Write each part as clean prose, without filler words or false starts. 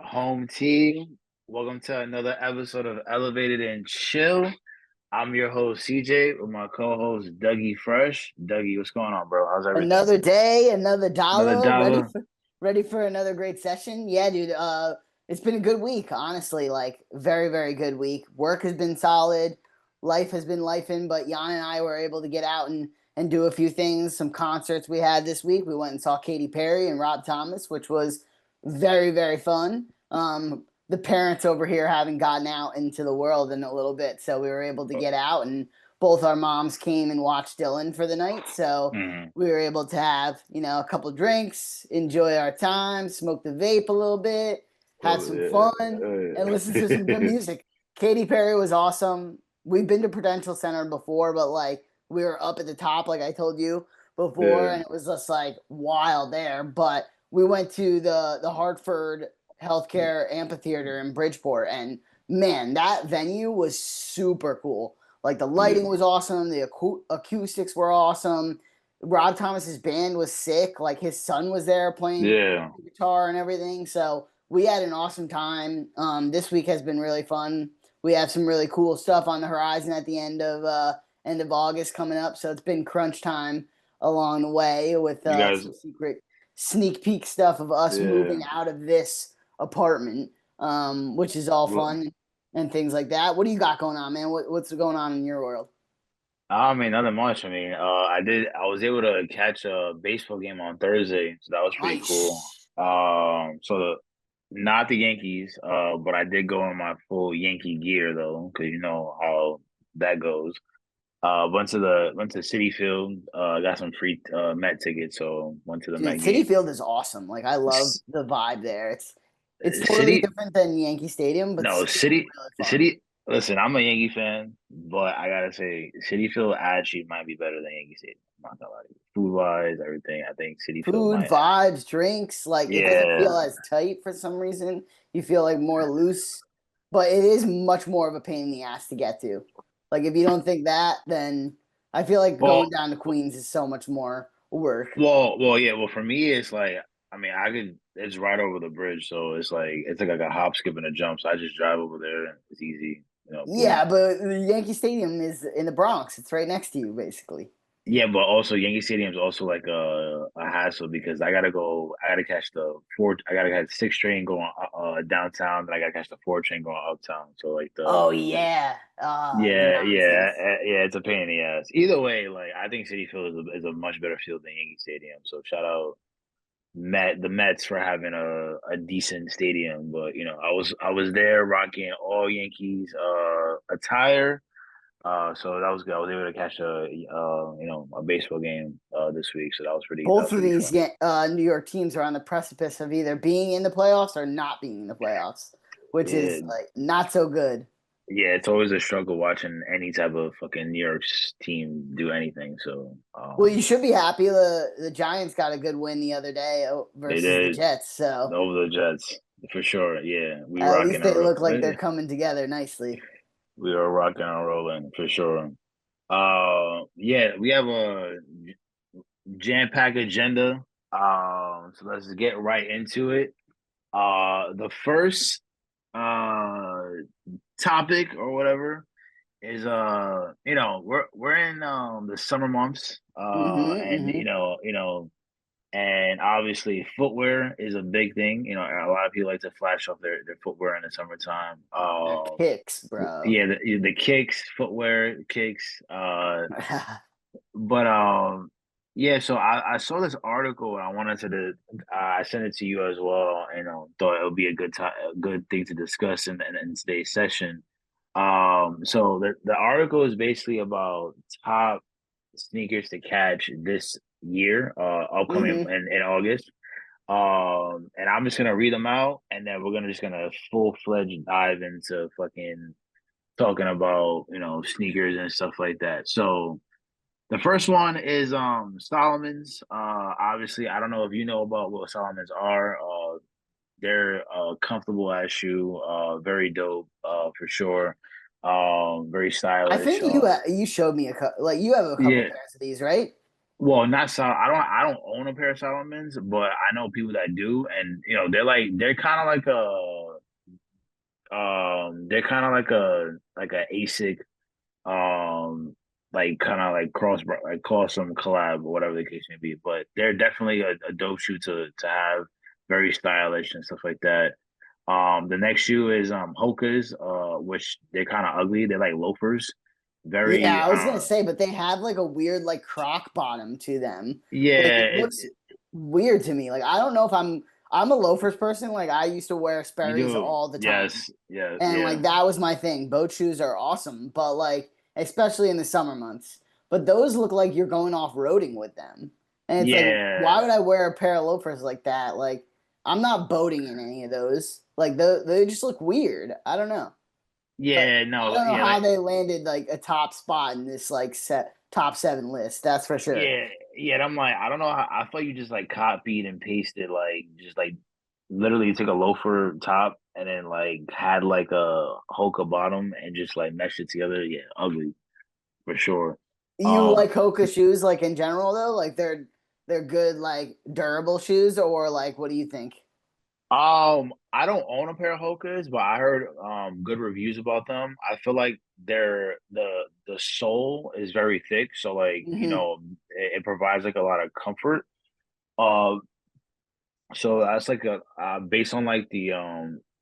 home team. Welcome to another episode of Elevated and Chill. I'm your host CJ with my co-host Dougie Fresh. Dougie, what's going on, bro? How's everything? Another day, another Another dollar. Ready dollar. for ready for another great session? Yeah, dude. It's been a good week, honestly. Like very, very good week. Work has been solid. Life has been lifing, but Jan and I were able to get out and do a few things. Some concerts we had this week. We went and saw Katy Perry and Rob Thomas, which was very, very fun. The parents over here haven't gotten out into the world in a little bit, so we were able to get out and both our moms came and watched Dylan for the night. So Mm-hmm. we were able to have, a couple drinks, enjoy our time, smoke the vape a little bit, have Oh, some yeah. fun, and listen to some good music. Katy Perry was awesome. We've been to Prudential Center before, but like we were up at the top, like I told you before, Yeah. and it was just like wild there. But we went to the Hartford Healthcare Amphitheater in Bridgeport, and man, that venue was super cool. Like the lighting Yeah. was awesome, the acoustics were awesome. Rob Thomas's band was sick. Like his son was there playing Yeah. guitar and everything. So we had an awesome time. This week has been really fun. We have some really cool stuff on the horizon at the end of August coming up. So it's been crunch time along the way with You guys, some secret sneak peek stuff of us moving yeah. out of this apartment, which is all Well, fun and things like that. What do you got going on, man? What's going on in your world? I mean, nothing much. I was able to catch a baseball game on Thursday, so that was pretty cool. Nice. Not the Yankees, but I did go in my full Yankee gear though, because you know how that goes. Went to City Field. Got some free Met tickets, so went to the Dude, Met City game. Field is awesome. Like I love S- the vibe there. It's totally City, different than Yankee Stadium, but no, still City, really fun. City. Listen, I'm a Yankee fan, but I gotta say, City Field actually might be better than Yankee Stadium. I'm not gonna lie to you. Food wise, everything. I think City Field Food, might. vibes, drinks, like it doesn't feel Yeah, as tight for some reason. You feel like more loose, but it is much more of a pain in the ass to get to. Like if you don't think that, then I feel like going well, down to Queens is so much more work. yeah. Well, for me, it's like I mean, I could. It's right over the bridge, so it's like a hop, skip, and a jump. So I just drive over there, and it's easy. Yeah, Boom. but the Yankee Stadium is in the Bronx. It's right next to you, basically. Yeah, but also Yankee Stadium's also like a hassle because I gotta catch the four, I gotta catch the six train going downtown, then I gotta catch the four train going uptown. So like Oh yeah, the yeah, nonsense. yeah, it's a pain in the ass. Either way, like I think City Field is a much better field than Yankee Stadium. So shout out the Mets for having a decent stadium. But you know, I was there rocking all Yankees attire. So that was good. I was able to catch a baseball game this week, so that Both was of pretty these fun. New York teams are on the precipice of either being in the playoffs or not being in the playoffs, which Yeah, is like not so good. yeah, it's always a struggle watching any type of fucking New York team do anything. So Well, you should be happy. The Giants got a good win the other day they versus the did Jets, so over the Jets for sure. Yeah, at least they look like they're coming together nicely. we were rocking and rolling for sure. Yeah, we have a jam-packed agenda. So let's get right into it. The first uh topic or whatever is we're in the summer months and Mm-hmm. and obviously footwear is a big thing. You know, a lot of people like to flash off their footwear in the summertime. Their kicks, bro. Yeah, the kicks, footwear, kicks. But yeah, so I saw this article and I wanted to I sent it to you as well, and thought it would be a good thing to discuss in today's session. So the article is basically about top sneakers to catch this year, upcoming hmm in August. And I'm just gonna read them out, and then we're gonna full-fledged dive into fucking talking about sneakers and stuff like that. So. The first one is Solomon's. Obviously, I don't know if you know about what Solomon's are. They're a comfortable ass shoe. Very dope. For sure. Very I stylish. think you showed me like you have a couple Yeah. pairs of these, right? Well, not Sol. I don't own a pair of Solomon's, but I know people that do, and they're kind of like They're kind of like a ASIC, um, like kind of like cross some collab or whatever the case may be. But they're definitely a dope shoe to have, very stylish and stuff like that. The next shoe is Hoka's, which they're kind of ugly. They're like loafers, Yeah, very I was gonna say, but they have like a weird like croc bottom to them. Like yeah, it looks weird to me. Like I don't know if I'm a loafers person. Like I used to wear you Sperry's do. all the time. Yes, yes, And yeah, like that was my thing. Boat shoes are awesome, but like especially in the summer months. But those look like you're going off roading with them. And it's like, why yeah, would I wear a pair of loafers like that? Like I'm not boating in any of those. Like they just look weird. I don't know. Like yeah. I No, don't know yeah, how like they landed like a top spot in this like set top seven list. That's for sure. yeah, yeah. And I'm like, I don't know how. I thought you just like copied and pasted, like just like literally took a loafer top and then like had like a Hoka bottom and just like meshed it together. Yeah, ugly for sure. You Um, like Hoka shoes like in general though? Like they're good like durable shoes or like what do you think? I don't own a pair of Hokas, but I heard good reviews about them. I feel like the sole is very thick, so like Hmm. it provides like a lot of comfort. Uh, so that's like a based on like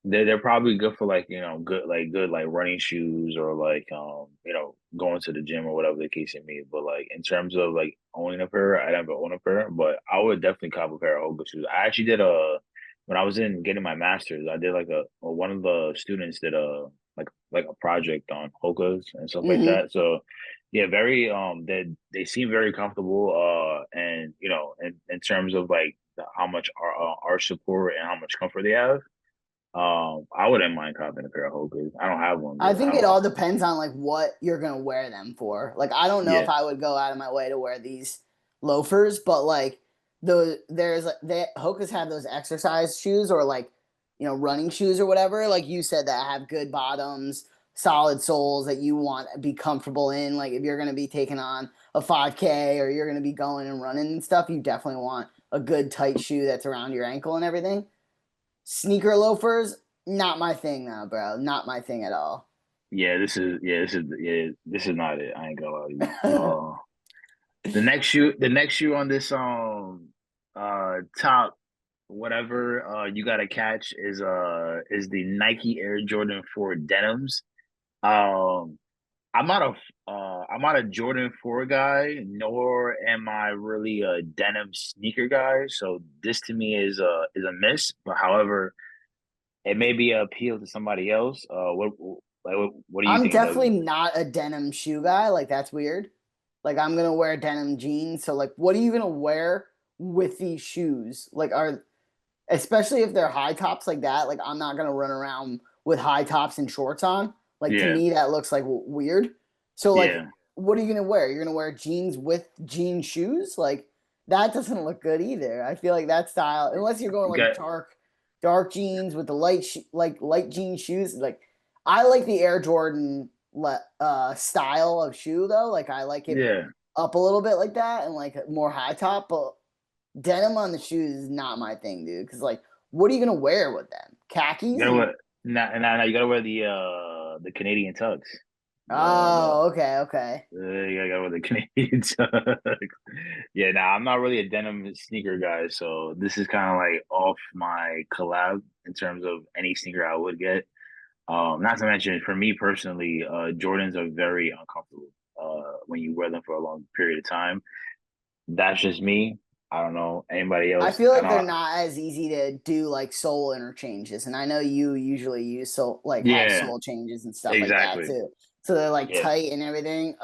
they're probably good for like good like running shoes or like going to the gym or whatever the case may be. But like in terms of like owning a pair, I never own a pair, but I would definitely cop a pair of Hoka shoes. I actually did a when I was in getting my master's, I did like one of the students did like a project on Hokas and stuff like Hmm. that. So yeah, very they seem very comfortable and in terms of like how much our support and how much comfort they have. I wouldn't mind copping a pair of Hokas. I don't have one, I but I think it don't. all depends on like what you're gonna wear them for. Like I don't know Yeah, if I would go out of my way to wear these loafers, but like there's like they Hoka's have those exercise shoes or like running shoes or whatever. Like you said that have good bottoms, solid soles that you want to be comfortable in. Like if you're gonna be taking on a 5K or you're gonna be going and running and stuff, you definitely want a good tight shoe that's around your ankle and everything. Sneaker loafers, not my thing now, bro. Not my thing at all. this is not it. I ain't gonna lie to you. The next shoe on this top whatever you gotta catch is the Nike Air Jordan 4 denims. Um, I'm not a Jordan 4 guy, nor am I really a denim sneaker guy. So this to me is a miss. But however, it may be an appeal to somebody else. What do you I'm think, definitely Dougie? not a denim shoe guy. Like that's weird. Like I'm gonna wear denim jeans. So like, what are you gonna wear with these shoes? Like are especially if they're high tops like that. Like I'm not gonna run around with high tops and shorts on. Like to Yeah, me that looks like weird. So like, yeah. what are you gonna wear? You're gonna wear jeans with jean shoes? Like that doesn't look good either. I feel like that style, unless you're going like Got dark jeans with the like light jean shoes. Like I like the Air Jordan style of shoe though. Like I like it yeah. up a little bit like that and like more high top, but denim on the shoes is not my thing, dude. Because like, what are you gonna wear with them? You Khakis gotta and wear now you gotta wear the Canadian tux. oh, okay, okay. You gotta go with the Canadian tux. Yeah, nah, I'm not really a denim sneaker guy, so this is kind of like off my collab in terms of any sneaker I would get. Not to mention, for me personally, Jordans are very uncomfortable when you wear them for a long period of time. That's just me. I don't know anybody I else. feel I like they're know. not as easy to do like sole interchanges, and I know you usually use so like have Yeah, sole changes and stuff like that exactly. too. So they're like Yeah. tight and everything.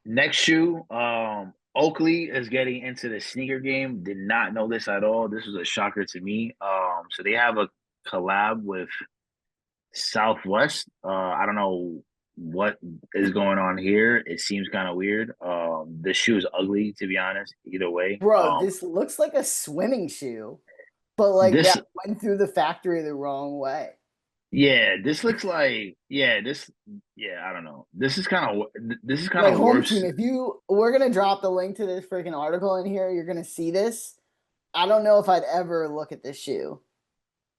Next shoe, Oakley is getting into the sneaker game. Did not know this at all. This was a shocker to me. So they have a collab with Southwest. I don't know what is going on here. It seems kind of weird. The shoe is ugly, to be honest. Either way, Bro, this looks like a swimming shoe, but like this that went through the factory the wrong way. yeah, this looks like yeah. I don't know. This is kind Like of home team, worse. if you we're gonna drop the link to this freaking article in here, you're gonna see this. I don't know if I'd ever look at this shoe.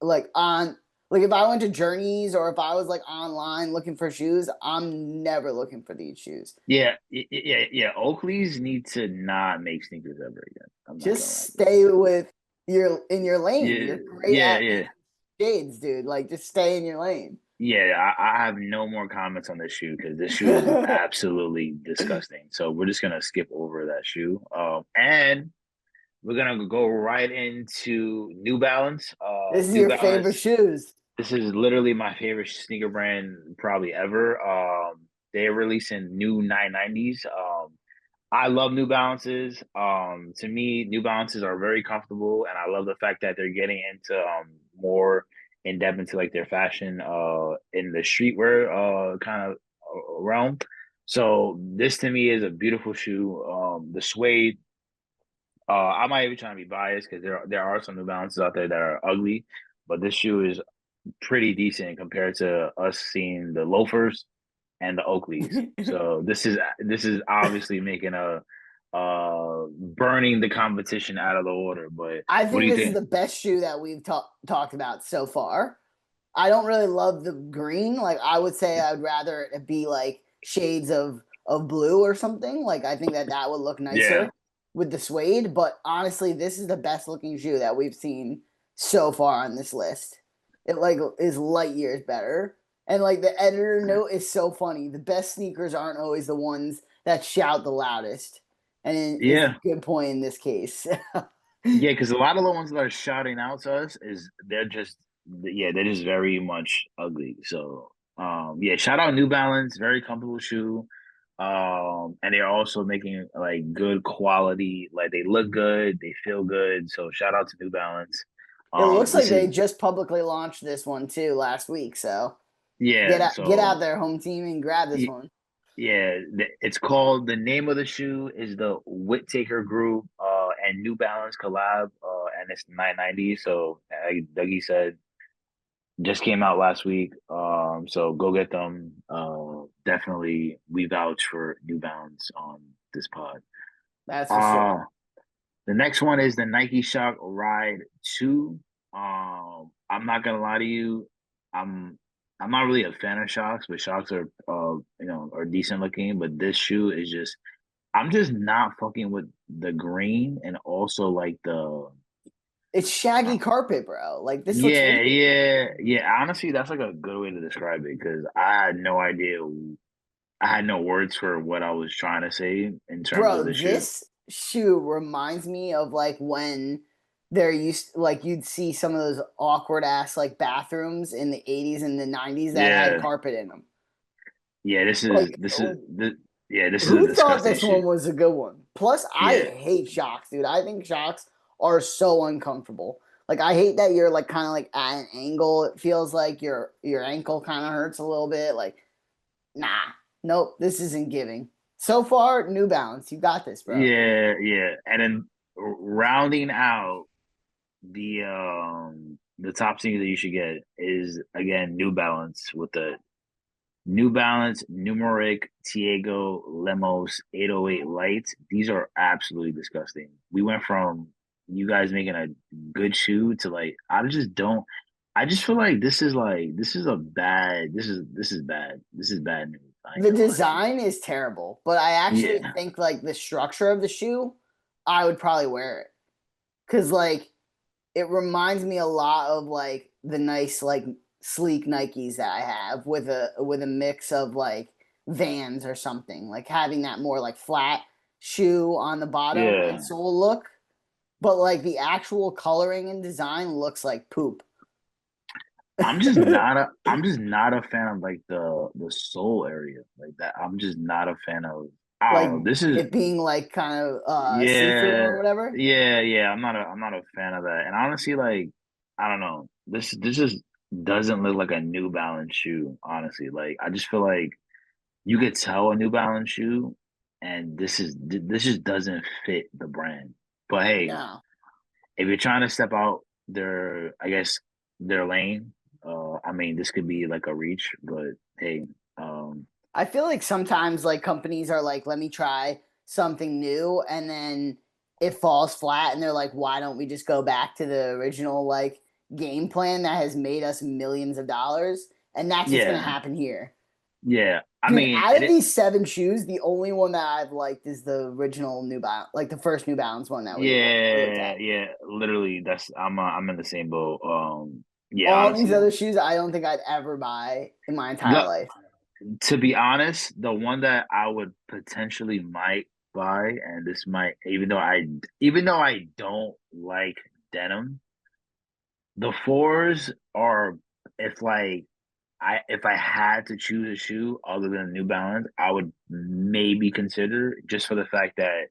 like on like if I went to Journeys or if I was like online looking for shoes, I'm never looking for these shoes. Yeah, yeah. Oakleys need to not make sneakers ever again. I'm not gonna lie Just to stay with your in your lane. you. You're great Yeah, at yeah, making shades, dude. Like just stay in your lane. yeah. I have no more comments on this shoe because this shoe is absolutely disgusting. So we're just gonna skip over that shoe. And we're gonna go right into New Balance. This is New your favorite Balance. shoes. This is literally my favorite sneaker brand probably ever. They're releasing new 990s. I love New Balances. To me, New Balances are very comfortable, and I love the fact that they're getting into more in depth into like their fashion in the streetwear kind of realm. So this to me is a beautiful shoe. The suede. I might be trying to be biased because there are some New Balances out there that are ugly, but this shoe is pretty decent compared to us seeing the loafers and the Oakleys. So this is obviously making a burning the competition out of the water. But I what do think you this is think? the best shoe that we've talked about so far. I don't really love the green. Like I would say I'd rather it be like shades of blue or something. Like I think that that would look Yeah, nicer with the suede, but honestly, this is the best looking shoe that we've seen so far on this list. It like is light years better. And like the editor note is so funny. The best sneakers aren't always the ones that shout the loudest. And it is a yeah, good point in this case. yeah. Because a lot of the ones that are shouting out to us is they're just very much ugly. So yeah, shout out New Balance, very comfortable shoe. And they're also making like good quality, like they look good, they feel good. So shout out to New Balance. It looks like This is they just publicly launched this one too last week. So yeah. get out So there, home team, and grab this one. yeah, it's called the name of the shoe is the Whittaker Group and New Balance collab and it's 990. So like Dougie said, just came out last week. So go get them. Definitely we vouch for New Balance on this pod. That's for sure. Uh the next one is the Nike Shock Ride 2. I'm not gonna lie to you. I'm I'm not really a fan of Shocks, but Shocks are are decent looking. But this shoe is just I'm just not fucking with the green and also like the It's uh, shaggy carpet, bro. Like this looks yeah, weird, yeah, yeah. Honestly, that's like a good way to describe it because I had no idea. I had no words for what I was trying to say in terms of bro. the shoe. This shoe reminds me of like when there used like you'd see some of those awkward ass like bathrooms in the 80s and the 90s that had Yeah, carpet in them. yeah. Like This is a who thought disgusting this one shoe. was a good one? Plus, I Yeah, hate shocks, dude. I think shocks are so uncomfortable. Like I hate that you're like kind of like at an angle. It feels like your ankle kind of hurts a little bit. Like, nah, nope, this isn't giving. So far, New Balance, you got this, bro. yeah, yeah. And then rounding out the top thing that you should get is again New Balance with the New Balance Numeric Tiago Lemos 808 Lights. These are absolutely disgusting. We went from you guys making a good shoe to like I just feel like this is a bad this is bad. This is bad news. I ain't The gonna lie to you. design is terrible, but I actually Yeah. think like the structure of the shoe, I would probably wear it because like it reminds me a lot of like the nice like sleek Nikes that I have with a mix of like Vans or something. Like having that more like flat shoe on the bottom and Yeah. sole look, but like the actual coloring and design looks like poop. I'm just not a fan of like the soul area like that. I'm just not a fan of I Like don't know. This is it being like kind of see-through yeah, or whatever. yeah. I'm not a fan of that. And honestly, like I don't know. This just doesn't look like a New Balance shoe. Honestly, like I just feel like you could tell a New Balance shoe, and this just doesn't fit the brand. But hey, No. if you're trying to step out their, I guess their lane, I mean, this could be like a reach. But hey, I feel like sometimes like companies are like, let me try something new, and then it falls flat, and they're like, why don't we just go back to the original like game plan that has made us millions of dollars, and that's what's gonna Yeah, happen here. yeah. I Dude, mean, out of these 7 shoes, the only one that I've liked is the original New Balance, like the first New Balance one that we looked yeah, at. yeah. Literally, I'm in the same boat. Yeah, All these honestly, other shoes, I don't think I'd ever buy in my entire the life. to be honest, the one that I would potentially might buy, and this might, even though I don't like denim, the fours are, if like if I had to choose a shoe other than New Balance, I would maybe consider, just for the fact that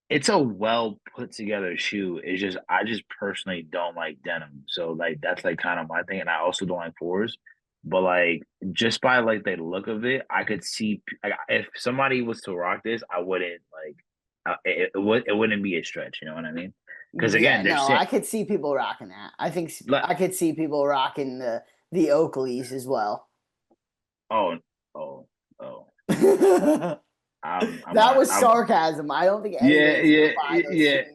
it's a well put together shoe. It's just I just personally don't like denim. So like that's like kind of my thing. And I also don't like fours. But like just by like the look of it, I could see like, if somebody was to rock this, I wouldn't like it wouldn't be a stretch, you know what I mean? Because Yeah, again, they're no, saying I could see people rocking that. I think like, I could see people rocking the Oakleys as well. oh, oh, oh. That I'm not was I'm sarcasm. I don't think yeah, anybody's yeah, gonna buy those yeah. shoes.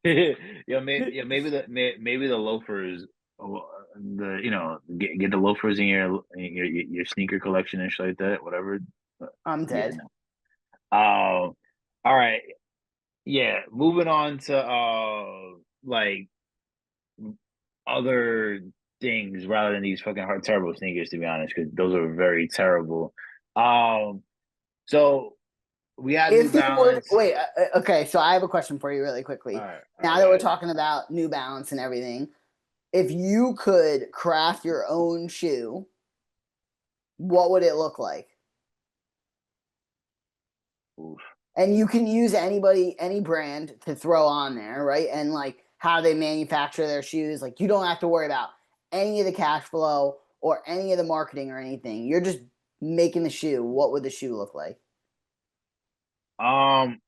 Maybe the loafers, the get the loafers in your sneaker collection and shit like that, whatever. I'm Yeah, dead. no. All right, yeah. Moving on to like other things rather than these fucking hard terrible sneakers, to be honest, because those are very terrible. Um, so we had New If you would Balance. wait, okay, so I have a question for you really quickly. All right, Now go that we're ahead. talking about New Balance and everything, if you could craft your own shoe, what would it look like? Oof. And you can use anybody, any brand to throw on there, right? And like how they manufacture their shoes. Like you don't have to worry about any of the cash flow or any of the marketing or anything. You're just making the shoe. What would the shoe look like?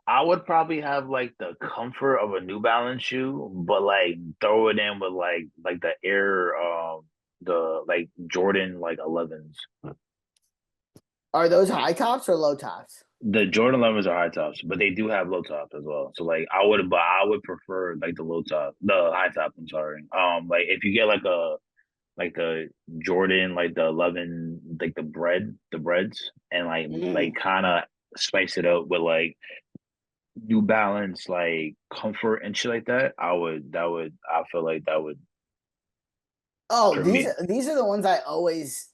I would probably have like the comfort of a New Balance shoe, but like throw it in with like the Air, the like Jordan like 11s. Are those high tops or low tops? The Jordan 11s are high tops, but they do have low tops as well. So like I would prefer like the high top. I'm sorry. Like if you get like the Jordan, like the 11, like the breads, and Mm. kind of spice it up with like New Balance, like comfort and shit like that, I feel like that would Oh, for these me. these are the ones I always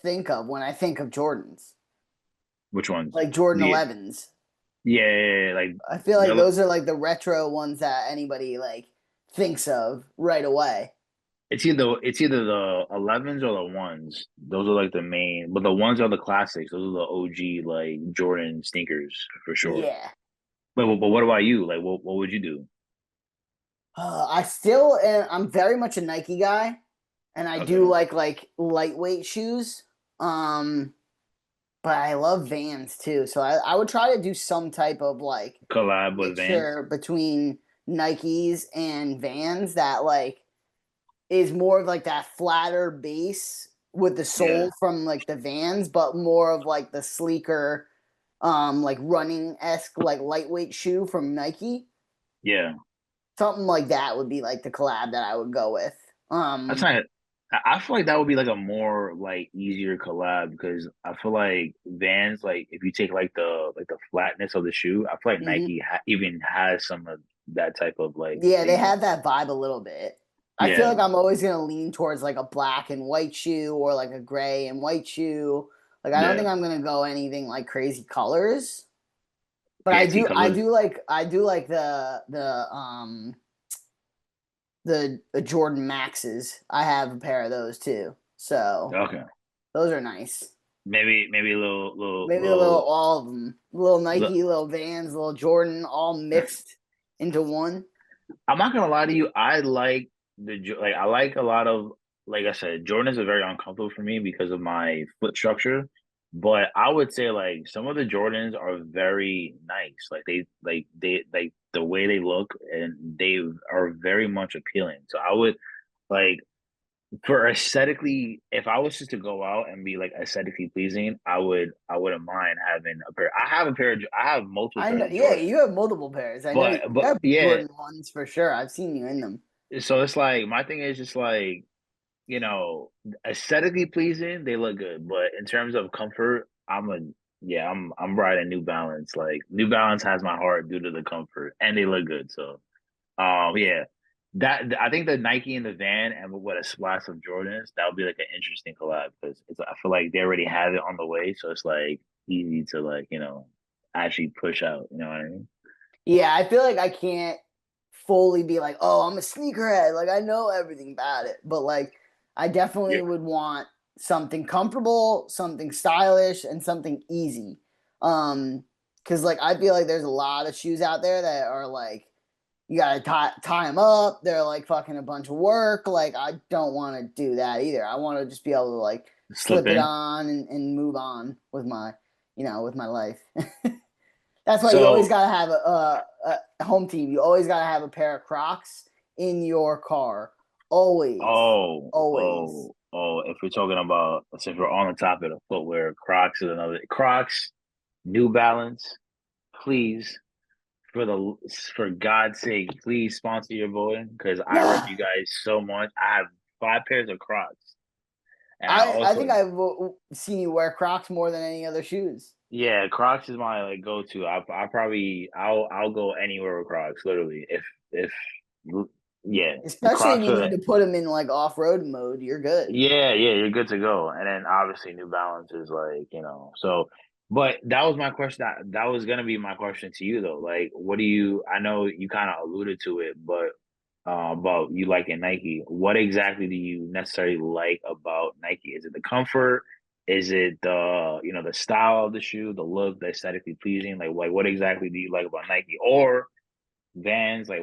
think of when I think of Jordans, Which ones? like Jordan The 11s. yeah, yeah, yeah, like I feel like they're those are like the retro ones that anybody like thinks of right away. it's either the 11s or the ones. Those are like the main, but the ones are the classics. Those are the OG like Jordan sneakers for sure. Yeah. But what about you? Like what would you do? I still am, I'm very much a Nike guy, and I do Okay, like lightweight shoes. Um, but I love Vans too. So I would try to do some type of like collab with Vans. mixture between Nikes and Vans that like is more of like that flatter base with the Yeah, sole from like the Vans, but more of like the sleeker, like running esque like lightweight shoe from Nike. yeah. Something like that would be like the collab that I would go with. That's Um, not. I feel like that would be like a more like easier collab because I feel like Vans, like if you take like the flatness of the shoe, I feel like mhm. Nike even has some of that type of like Yeah, they same. have that vibe a little bit. I feel Yeah, like I'm always gonna lean towards like a black and white shoe or like a gray and white shoe. Like I don't yeah. think I'm gonna go anything like crazy colors. But Fancy colors. I do like the Jordan Maxes. I have a pair of those too. So Okay, those are nice. maybe a Maybe a little all of them. Little Nike, little Vans, little Jordan, all mixed into one. I'm not gonna lie to you. I like a lot of, like I said, Jordans are very uncomfortable for me because of my foot structure. But I would say like some of the Jordans are very nice. Like the way they look and they are very much appealing. So I would like, for aesthetically, if I was just to go out and be like aesthetically pleasing, I wouldn't mind having a pair. I have multiple I pairs know. of Yeah, Jordans. you have multiple pairs. I know you But have yeah, Jordan ones for sure. I've seen you in them. so it's like my thing is just like, aesthetically pleasing, they look good, but in terms of comfort, I'm riding New Balance. Like New Balance has my heart due to the comfort, and they look good. So, yeah, that I think the Nike and the Van and with a splash of Jordans, that would be like an interesting collab because I feel like they already have it on the way, so it's like easy to like actually push out. You know what I mean? Yeah, I feel like I can't fully be like, oh, I'm a sneakerhead. Like I know everything about it, but like I definitely Yeah. would want something comfortable, something stylish, and something easy. Because like I feel like there's a lot of shoes out there that are like you gotta tie them up. They're like fucking a bunch of work. Like I don't want to do that either. I want to just be able to like Slip slip it in. on and move on with my, with my life. That's why you always So, gotta have a home team. You always gotta have a pair of Crocs in your car. Always, always. if we're talking about since we're on the topic of footwear, Crocs is another Crocs, New Balance, please, for God's sake, please sponsor your boy because I rep Yeah, you guys so much. I have 5 pairs of Crocs, and I I also think I've seen you wear Crocs more than any other shoes, yeah, Crocs is my like go to. I'll go anywhere with Crocs, literally. If yeah, the especially if Crocs you are need to put them in like off road mode. You're good. yeah, you're good to go. And then obviously New Balance is like, so but that was my question. That was gonna be my question to you though. Like, what do you I know you kind of alluded to it, but about you liking Nike. What exactly do you necessarily like about Nike? Is it the comfort? Is it the style of the shoe, the look, the aesthetically pleasing? Like what exactly do you like about Nike? Or Vans? Like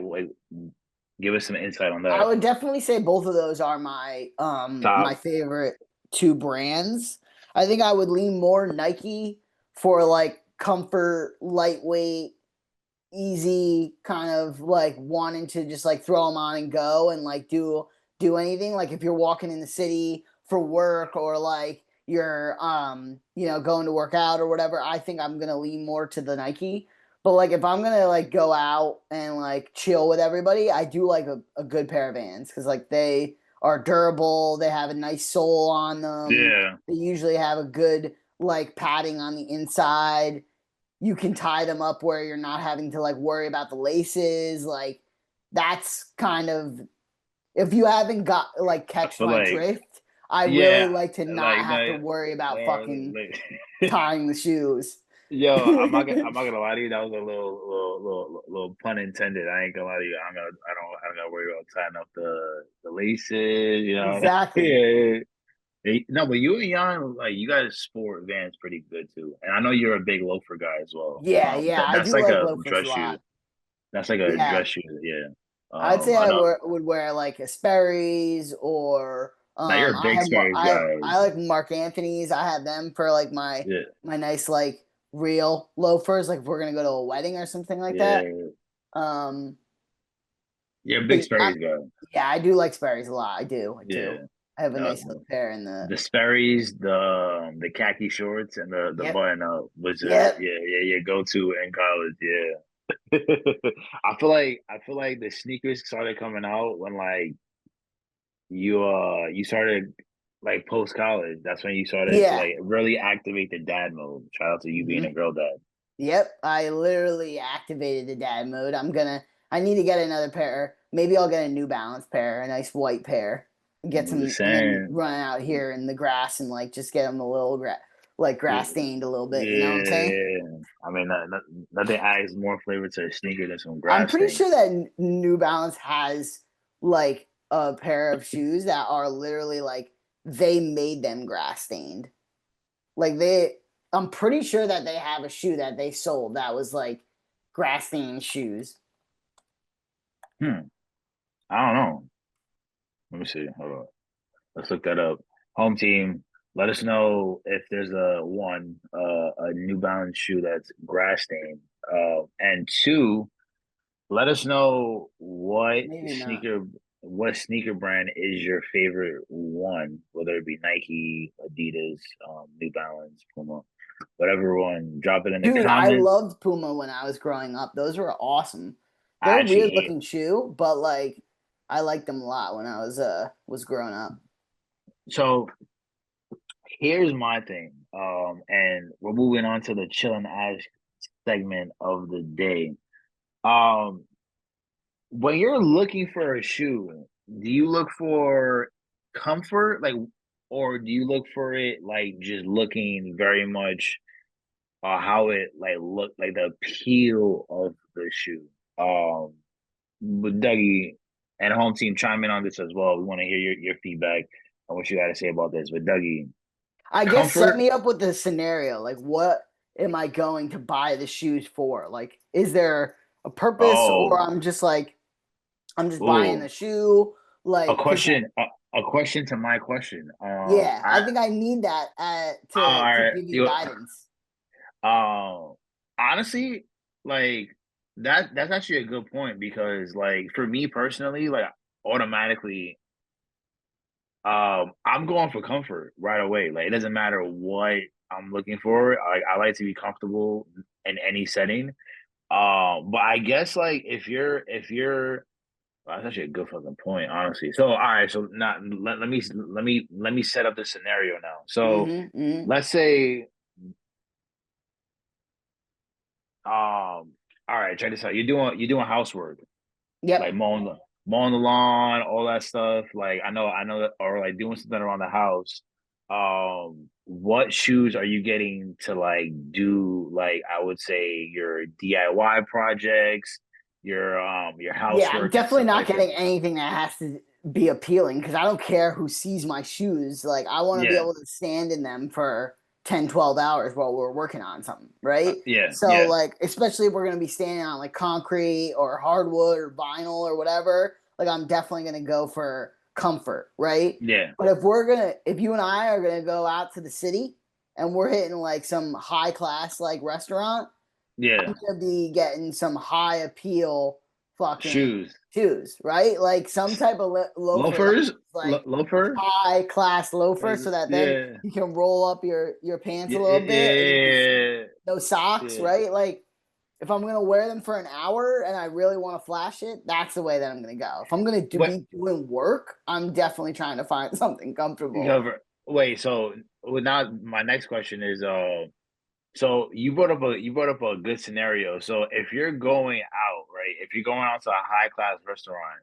give us some insight on I that. would definitely say both of those are my Top. favorite two brands. I think I would lean more Nike for like comfort, lightweight, easy kind of like wanting to just like throw them on and go and like do anything like if you're walking in the city for work or like you're going to work out or whatever. I think I'm going to lean more to the Nike, but like if I'm going to like go out and like chill with everybody, I do like a good pair of Vans because like they are durable, they have a nice sole on them, Yeah. they usually have a good like padding on the inside. You can tie them up where you're not having to like worry about the laces. Like that's kind of, if you haven't got like I catch feel my like drift, I really yeah, like to not like have to no, worry about fucking like, tying the shoes. yo, I'm not gonna lie to you. That was a little pun intended. I ain't gonna lie to you. I don't gotta worry about tying up the laces. Exactly. Yeah. No, but you and Jan, like you guys sport Vans pretty good too. And I know you're a big loafer guy as well. Yeah, yeah, I That's do like like a loafers a dress shoe. lot. That's like a Yeah, dress shoe. Yeah. I'd say I I know. would wear like a Sperry's or Now you're a big Sperry's guy. I like Mark Anthony's. I have them for like Yeah. my nice like real loafers. Like if we're gonna go to a wedding or something like that. Yeah. Um, You're a but big Sperry's guy. yeah, I do like Sperry's a lot. I do. I do. Yeah. I have a No, nice little pair in the. the Sperry's, the khaki shorts, and the Yep. button up was just Yep. yeah go to in college. Yeah, I feel like the sneakers started coming out when like you started like post college. That's when you started to Yeah. like really activate the dad mode. Shout out to you being Hmm. a girl dad. Yep. I literally activated the dad mode. I need to get another pair. Maybe I'll get a New Balance pair, a nice white pair, and get I'm some, just and then saying. run out here in the grass and like just get them a little like Yeah, grass stained a little bit. You know what I'm saying? yeah. I mean, nothing adds more flavor to a sneaker than some I'm grass pretty thing. sure that New Balance has like a pair of shoes that are literally like they made them grass stained. Like I'm pretty sure that they have a shoe that they sold that was like grass stained shoes. Hmm. I don't know. Let me see. Hold on. Let's look that up. Home team. Let us know if there's a New Balance shoe that's grass stained. And two, let us know Maybe not. what sneaker brand is your favorite one, whether it be Nike, Adidas, New Balance, Puma, whatever one. Drop it in the Dude, I comments. loved Puma when I was growing up. Those were awesome. I They're a actually weird hate. looking shoe, but like I liked them a lot when I was growing up. So here's my thing. And we're moving on to the chill and ash segment of the day. Um, when you're looking for a shoe, do you look for comfort, like, or do you look for it like just looking very much how it like look like the appeal of the shoe? Um, but Dougie and home team chime in on this as well. We want to hear your feedback on what you got to say about this. But Dougie, I guess set comfort. me up with the scenario. Like, what am I going to buy the shoes for? Like, is there a purpose, or Oh, I'm just like, I'm just buying the oh, shoe? a Like, because question. A question to my question. yeah, I think I need that All to right, give me you. guidance. Um, honestly, like that's actually a good point because like for me personally, like automatically, I'm going for comfort right away. Like it doesn't matter what I'm looking for. I like to be comfortable in any setting. But I guess like if you're well, that's actually a good fucking point, honestly. So all right, so not let me set up the scenario now. So Mm-hmm. Mm-hmm. let's say all right, check this out. You're doing housework, like Yep. mowing the lawn, all that stuff. Like I know that, or like doing something around the house. What shoes are you getting to like do like I would say your DIY projects, your Yeah, I'm housework and definitely stuff not like that? getting anything that has to be appealing because I don't care who sees my shoes. Like, I want to be Yeah, able to stand in them for 10, 12 hours while we're working on something, right? yeah, So, yeah, like, especially if we're going to be standing on like concrete or hardwood or vinyl or whatever, like, I'm definitely going to go for comfort, right? yeah, But if you and I are going to go out to the city and we're hitting like some high class like restaurant, yeah. I'm gonna be getting some high appeal fucking Shoes, shoes, right? Like some type of loafer that's loafers, like loafer. high class loafer, so that then Yeah, you can roll up your pants a yeah, little bit and you can see yeah, no socks, yeah. right? Like if I'm gonna wear them for an hour and I really want to flash it, that's the way that I'm gonna go. If I'm gonna What? be doing work, I'm definitely trying to find something comfortable. Wait. So, well, now my next question is, so you brought up a good scenario. So if you're going out, right? If you're going out to a high class restaurant,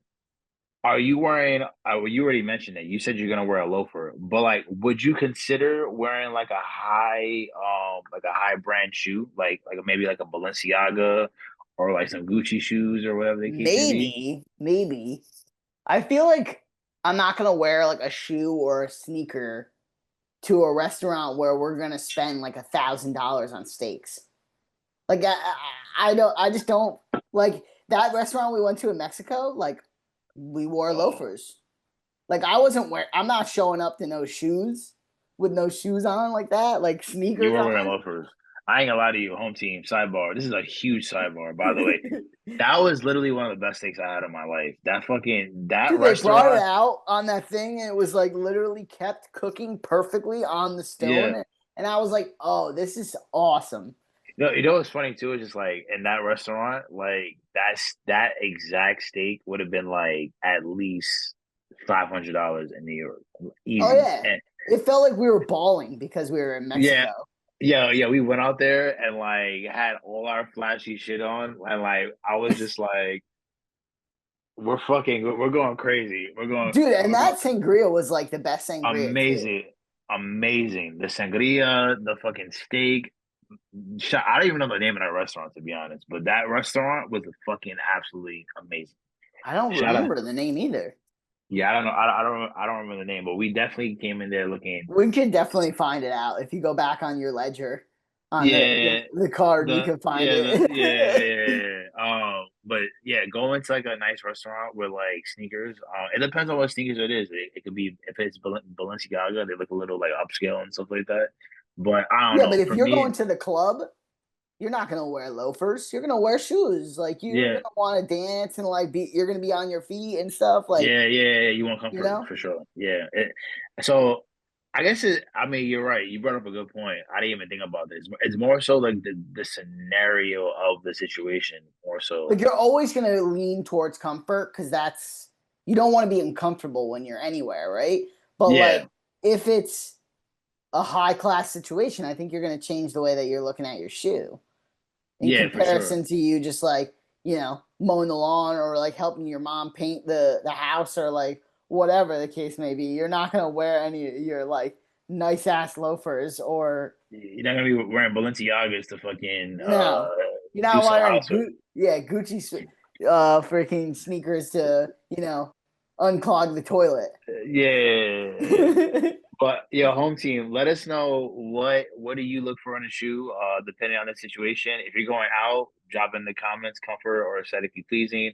are you wearing? Well, you already mentioned it. You said you're gonna wear a loafer, but like, would you consider wearing like a high brand shoe, like maybe like a Balenciaga, or like some Gucci shoes, or whatever the case may be? Maybe. I feel like I'm not gonna wear like a shoe or a sneaker to a restaurant where we're gonna spend like $1,000 on steaks. Like I don't I just don't like that restaurant we went to in Mexico. Like we wore Oh. loafers. Like I'm not showing up to no shoes with no shoes on like that. Like You sneakers were wearing on. loafers. I ain't gonna lie to you, home team. Sidebar. This is a huge sidebar, by the way. That was literally one of the best steaks I had in my life. That Dude, they brought it restaurant. out on that thing and it was like literally kept cooking perfectly on the Yeah. stone. And I was like, oh, this is awesome. You know what's funny too is just like in that restaurant, like that exact steak would have been like at least $500 in New York, Oh easy. yeah. And It felt like we were balling because we were in yeah, Mexico. yeah, we went out there and like had all our flashy shit on, and like I was just like, we're going crazy. Dude, and We're going that sangria was like the best sangria too. amazing, amazing. The sangria, the fucking steak. I don't even know the name of that restaurant to be honest, but that restaurant was fucking absolutely amazing. I don't Shout out. remember the name either. Yeah, I don't know. I don't remember the name, but we definitely came in there looking. We could definitely find it out if you go back on your ledger on Yeah, the card. We could find it. but yeah, going to like a nice restaurant with like sneakers. It depends on what sneakers it is. It could be if it's Balenciaga, they look a little like upscale and stuff like that. But I don't Yeah, but know. if For you're me, going to the club, you're not gonna wear loafers. You're gonna wear shoes. Like you're yeah, gonna want to dance and like be. You're gonna be on your feet and stuff. Like yeah. You want you comfort know. for sure. Yeah. So I guess I mean, you're right. You brought up a good point. I didn't even think about this. It's more so like the scenario of the situation, more so. Like you're always gonna lean towards comfort because that's you don't want to be uncomfortable when you're anywhere, right? But Yeah, like if it's a high class situation, I think you're going to change the way that you're looking at your shoe in yeah, for sure. comparison to you just like, mowing the lawn or like helping your mom paint the house or like whatever the case may be. You're not going to wear any of your like nice ass loafers or You're not gonna be wearing Balenciagas to fucking no. You're do not some wearing housework. Gucci freaking sneakers to, unclog the toilet. Yeah. But your home team, let us know what do you look for in a shoe, depending on the situation. If you're going out, drop in the comments, comfort or aesthetically pleasing.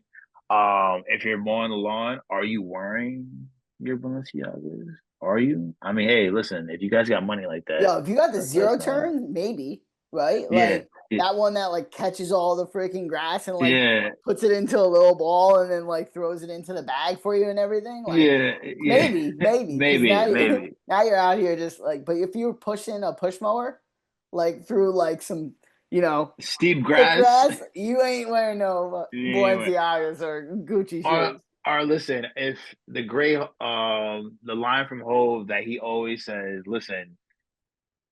If you're mowing the lawn, are you wearing your Balenciagas? Are you? I mean, hey, listen, if you guys got money like that, Yo, if you got the let us zero know. turn, maybe, right? Yeah, Like that one that like catches all the freaking grass and like yeah, puts it into a little ball and then like throws it into the bag for you and everything. Like yeah, yeah. maybe, because now Maybe, you maybe. now you're out here just like. But if you were pushing a push mower, like through like some, Steep thick grass. grass, you ain't wearing no Yeah. Balenciagas or Gucci Or shoes. or listen, if the line from Hove that he always says, listen,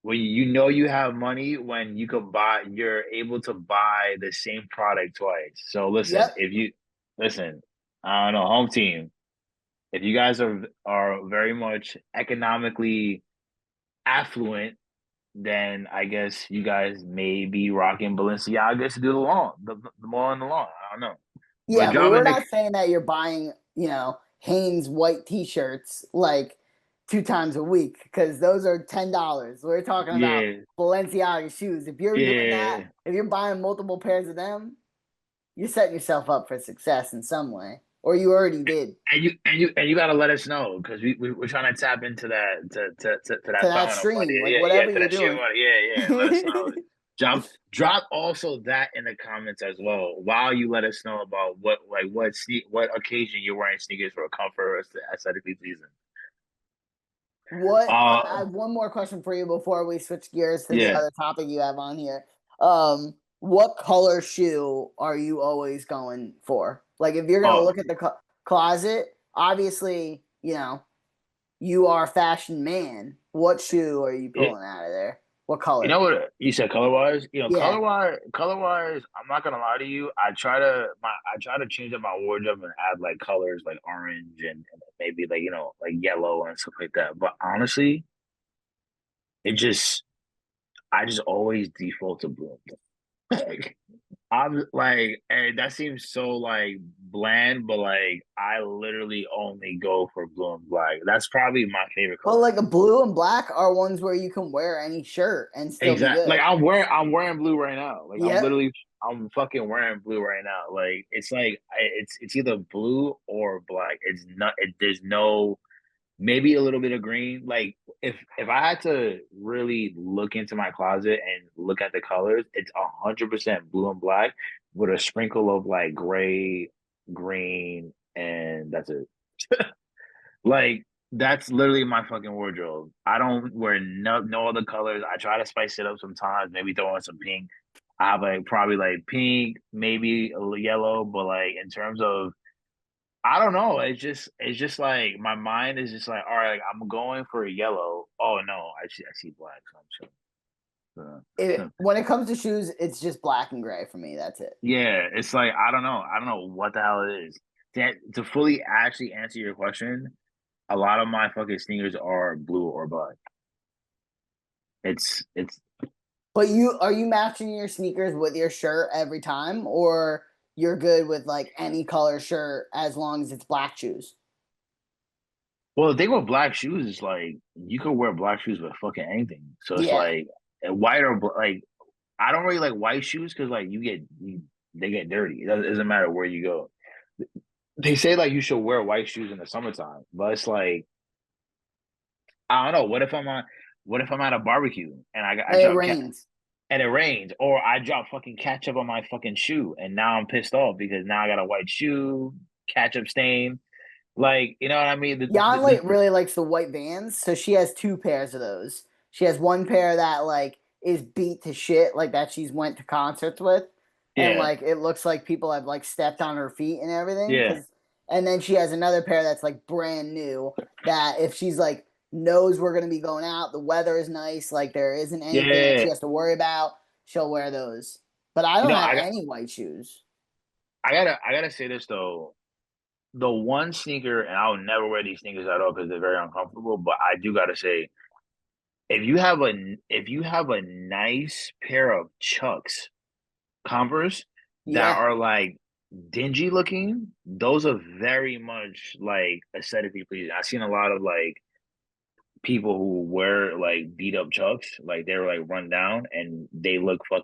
when you know you have money when you're able to buy the same product twice. So listen, Yep. if you listen, I don't know, home team, if you guys are very much economically affluent, then I guess you guys may be rocking Balenciagas to do the lawn, the more on the lawn. I don't know. But Yeah, but drop we're in the not saying that you're buying, Hanes white t-shirts like 2 times a week because those are $10. We're talking about yeah, Balenciaga shoes. If you're doing that, yeah. if you're buying multiple pairs of them, you're setting yourself up for success in some way, or you already did And you gotta let us know because we're trying to tap into that to to that that fountain of money. stream, like Yeah, yeah, whatever to you're that shit doing. money. Yeah, yeah. Let us know. Drop also that in the comments as well. While you let us know about what occasion you're wearing sneakers for comfort or aesthetically pleasing. What I Uh have one more question for you before we switch gears to the yeah. other topic you have on here. What color shoe are you always going for? Like if you're gonna Oh, look at the closet, obviously, you are a fashion man. What shoe are you yeah. pulling out of there? What You color? know what you said color wise? Yeah. Color wise, I'm not gonna lie to you. I try to change up my wardrobe and add like colors like orange and maybe like like yellow and stuff like that. But honestly, it just I just always default to blue. Like I'm like, and that seems so like bland, but like I literally only go for blue and black. That's probably my favorite But color. like a blue and black are ones where you can wear any shirt and still be Exactly. Like good. I'm wearing blue right now. Like Yep. I'm fucking wearing blue right now. Like it's like it's either blue or black. It's not. There's no maybe a little bit of green. Like if I had to really look into my closet and look at the colors, it's 100% blue and black with a sprinkle of like gray, green, and that's it. Like that's literally my fucking wardrobe. I don't wear no other colors. I try to spice it up sometimes, maybe throw in some pink. I have like probably like pink, maybe a little yellow, but like in terms of I don't know, it's just like my mind is just like, all right, like, I'm going for a yellow. Oh no, I see black, so I'm chilling. When it comes to shoes, it's just black and gray for me. That's it. Yeah, it's like I don't know what the hell it is. To fully actually answer your question, a lot of my fucking sneakers are blue or black. It's But are you matching your sneakers with your shirt every time, or you're good with like any color shirt as long as it's black shoes? well, the thing with black shoes is like you could wear black shoes with fucking anything. So it's Yeah. like white or like I don't really like white shoes because like they get dirty. It doesn't matter where you go. They say like you should wear white shoes in the summertime, but it's like I don't know. What if I'm at a barbecue and I And it drop rains. and it rains, or I drop fucking ketchup on my fucking shoe, and now I'm pissed off because now I got a white shoe, ketchup stain. Like, you know what I mean? Jan like really likes the white Vans, so she has 2 pairs of those. She has one pair that like is beat to shit, like that she's went to concerts with, and yeah, like it looks like people have like stepped on her feet and everything. yeah, Because And then she has another pair that's like brand new that if she's like knows we're gonna be going out, the weather is nice, like there isn't anything that Yeah, she has to worry about, she'll wear those. But I you don't know, have any white shoes. I gotta say this though. The one sneaker, and I'll never wear these sneakers at all because they're very uncomfortable. But I do gotta say, if you have a nice pair of Chucks Converse that Yeah. are like dingy looking, those are very much like aesthetically pleasing. I've seen a lot of like people who wear like beat up Chucks, like they're like run down, and they look like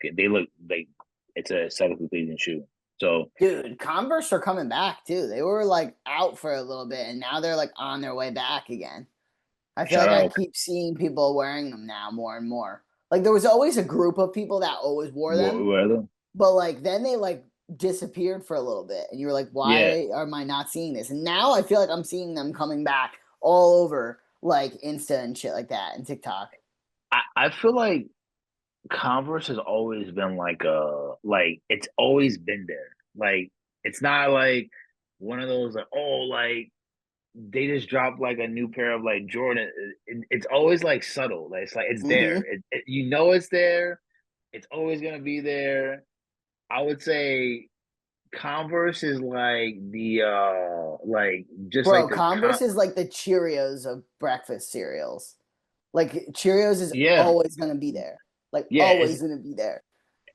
it's a aesthetically pleasing shoe. So Dude, Converse are coming back too. They were like out for a little bit and now they're like on their way back again. I feel shout like I out, keep seeing people wearing them now more and more. Like there was always a group of people that always wore them, weather. but like then they like disappeared for a little bit and you were like, Yeah, why am I not seeing this? And now I feel like I'm seeing them coming back all over like Insta and shit like that and TikTok. I feel like Converse has always been like it's always been there. Like it's not like one of those like like they just dropped like a new pair of like Jordan. It's always like subtle. Like it's there. Mm-hmm. You know it's there. It's always gonna be there. I would say Converse is like the like just like Bro, Converse is like the Cheerios of breakfast cereals. Like Cheerios is yeah, always gonna be there. Like yeah. always gonna be there.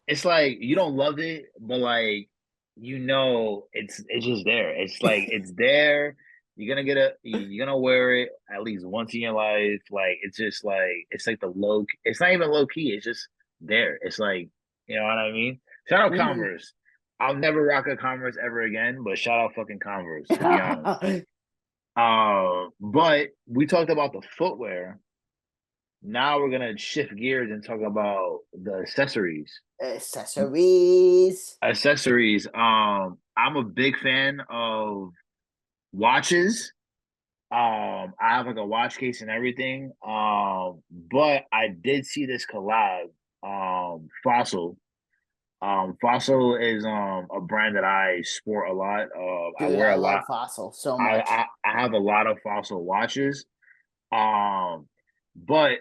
It's like you don't love it, but like you know it's just there. It's like it's there. You're gonna wear it at least once in your life. Like it's just like it's like the low. It's not even low key. It's just there. It's like you know what I mean. Shout out Mhm. Converse. I'll never rock a Converse ever again, but shout out fucking Converse to be honest. But we talked about the footwear. Now we're gonna shift gears and talk about the accessories. Accessories. Accessories. I'm a big fan of watches. I have like a watch case and everything. But I did see this collab. Fossil. Fossil is a brand that I sport a lot. I Dude, wear I a lot. love Fossil so much. I have a lot of Fossil watches. Um, but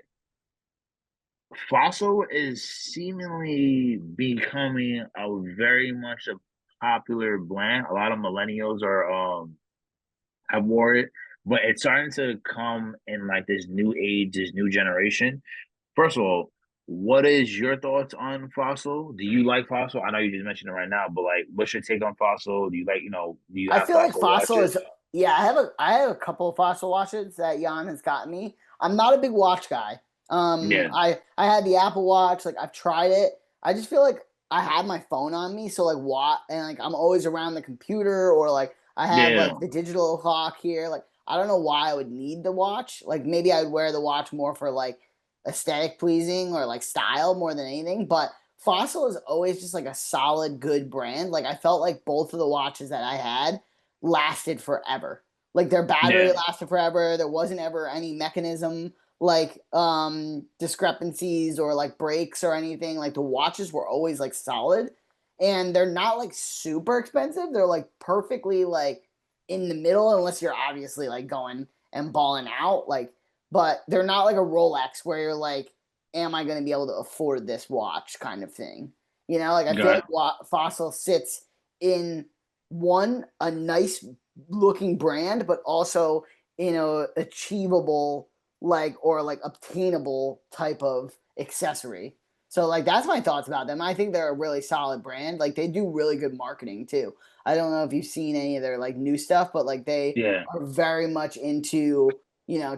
Fossil is seemingly becoming a very much a popular brand. A lot of millennials are have wore it, but it's starting to come in like this new age, this new generation. First of all, what is your thoughts on Fossil? Do you like Fossil? I know you just mentioned it right now, but like, what's your take on Fossil? Do you like, do you I have feel like Fossil Fossil watches? is yeah, I have a couple of Fossil watches that Jan has gotten me. I'm not a big watch guy. Yeah, I had the Apple Watch, like I've tried it. I just feel like I have my phone on me, so like what and like I'm always around the computer or like I have yeah, like the digital clock here. Like I don't know why I would need the watch. Like maybe I would wear the watch more for like aesthetic pleasing or like style more than anything, but Fossil is always just like a solid, good brand. Like I felt like both of the watches that I had lasted forever. Like their battery yeah, lasted forever. There wasn't ever any mechanism like discrepancies or like breaks or anything. Like the watches were always like solid. And they're not like super expensive. They're like perfectly like in the middle, unless you're obviously like going and balling out. Like, but they're not like a Rolex where you're like, am I going to be able to afford this watch kind of thing? You know, like I feel got like Fossil sits in one a nice looking brand, but also in a achievable like or like obtainable type of accessory. So like that's my thoughts about them. I think they're a really solid brand. Like they do really good marketing too. I don't know if you've seen any of their like new stuff, but like they yeah, are very much into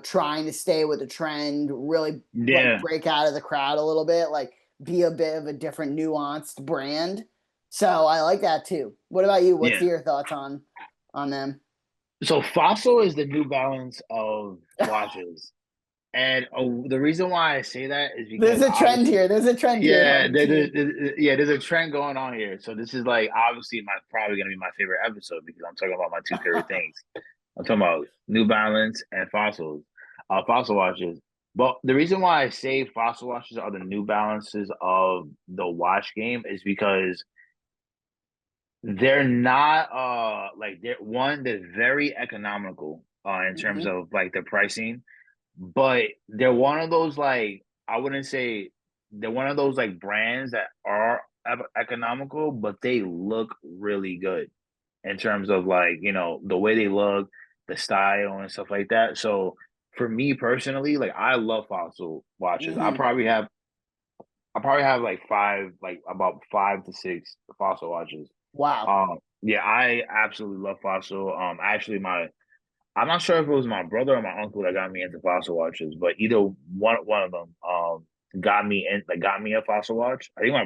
trying to stay with the trend, really like yeah, break out of the crowd a little bit, like be a bit of a different nuanced brand. So I like that too. What about you? What's yeah. your thoughts on them? So Fossil is the New Balance of watches. And the reason why I say that is There's because a trend obviously, here. There's a trend here that yeah, I'm seeing. yeah, there's a trend going on here. So this is like obviously my probably gonna be my favorite episode because I'm talking about my two favorite things. I'm talking about New Balance and fossils, fossil watches. But the reason why I say fossil watches are the New Balances of the watch game is because They're not like they're very economical in terms Hmm. of like the pricing, but they're one of those like I wouldn't say they're one of those like brands that are economical, but they look really good in terms of like, the way they look, the style and stuff like that. So for me personally, like I love Fossil watches. Hmm. I probably have like five, like about 5 to 6 Fossil watches. Wow. Yeah, I absolutely love Fossil. Actually, I'm not sure if it was my brother or my uncle that got me into Fossil watches, but either one of them got me a Fossil watch. I think my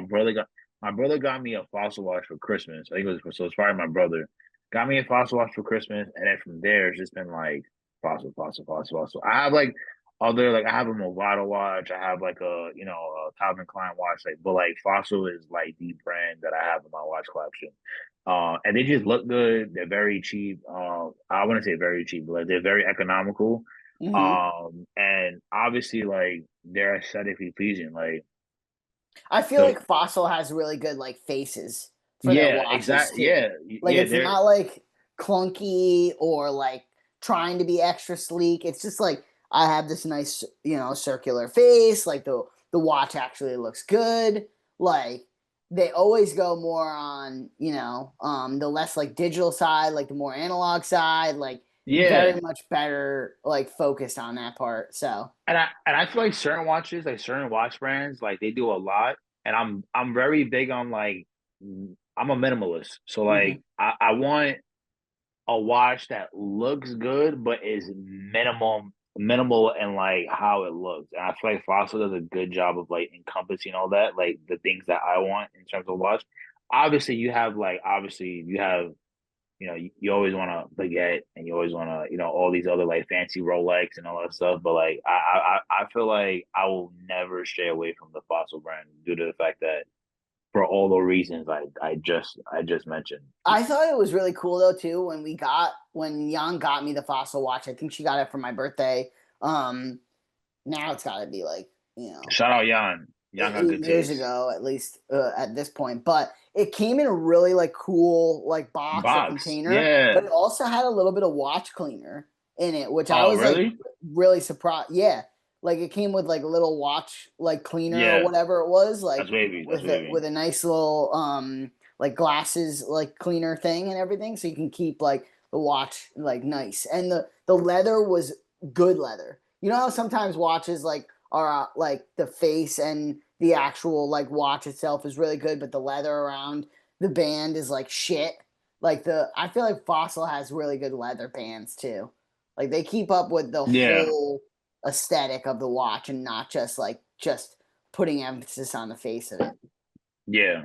brother got me a Fossil watch for Christmas. I think it's probably my brother got me a Fossil watch for Christmas, and then from there it's just been like Fossil, Fossil, Fossil, Fossil. I have like other like I have a Movado watch. I have like a Calvin Klein watch. Like, but like Fossil is like the brand that I have in my watch collection. And they just look good. They're very cheap. I wouldn't say very cheap, but like, they're very economical. Hmm. And obviously like they're aesthetically pleasing. Like I feel the like Fossil has really good like faces for their yeah, watches exactly. too. Yeah, Like yeah. it's They're not like clunky or like trying to be extra sleek. It's just like I have this nice, circular face. Like the watch actually looks good. Like they always go more on, the less like digital side, like the more analog side, like yeah. very much better like focused on that part. So, And I feel like certain watch brands, like they do a lot. And I'm very big on like I'm a minimalist. So mhm. like I want a watch that looks good but is minimal in like how it looks. And I feel like Fossil does a good job of like encompassing all that, like the things that I want in terms of watch. Obviously you have you always want to Baguette and you always want to all these other like fancy Rolex and all that stuff. But like I feel like I will never stray away from the Fossil brand due to the fact that for all the reasons I just mentioned. I thought it was really cool though too when Jan got me the Fossil watch. I think she got it for my birthday. Um, Now it's got to be like Shout out Jan. Jan got eight good years taste. ago at least at this point. But it came in a really like cool like box or Box. container, Yeah. but it also had a little bit of watch cleaner in it, which I Oh, was like really? really surprised. Yeah, like it came with like a little watch like cleaner or Yeah. whatever it was, That's like wavy. That's with wavy. a nice little like glasses like cleaner thing and everything, so you can keep like the watch like nice. And the leather was good leather. You know how sometimes watches like are like the face and the actual like watch itself is really good, but the leather around the band is like shit. Like I feel like Fossil has really good leather bands too. Like they keep up with the Yeah. whole aesthetic of the watch and not just putting emphasis on the face of it. Yeah.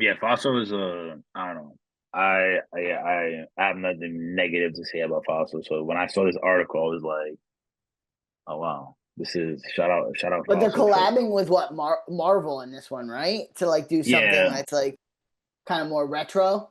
Yeah, Fossil is I don't know. I have nothing negative to say about Fossil. So when I saw this article, I was like, oh wow. This is shout out But they're Fossil for collabing with what Marvel in this one, right? To like do something yeah. that's like kind of more retro.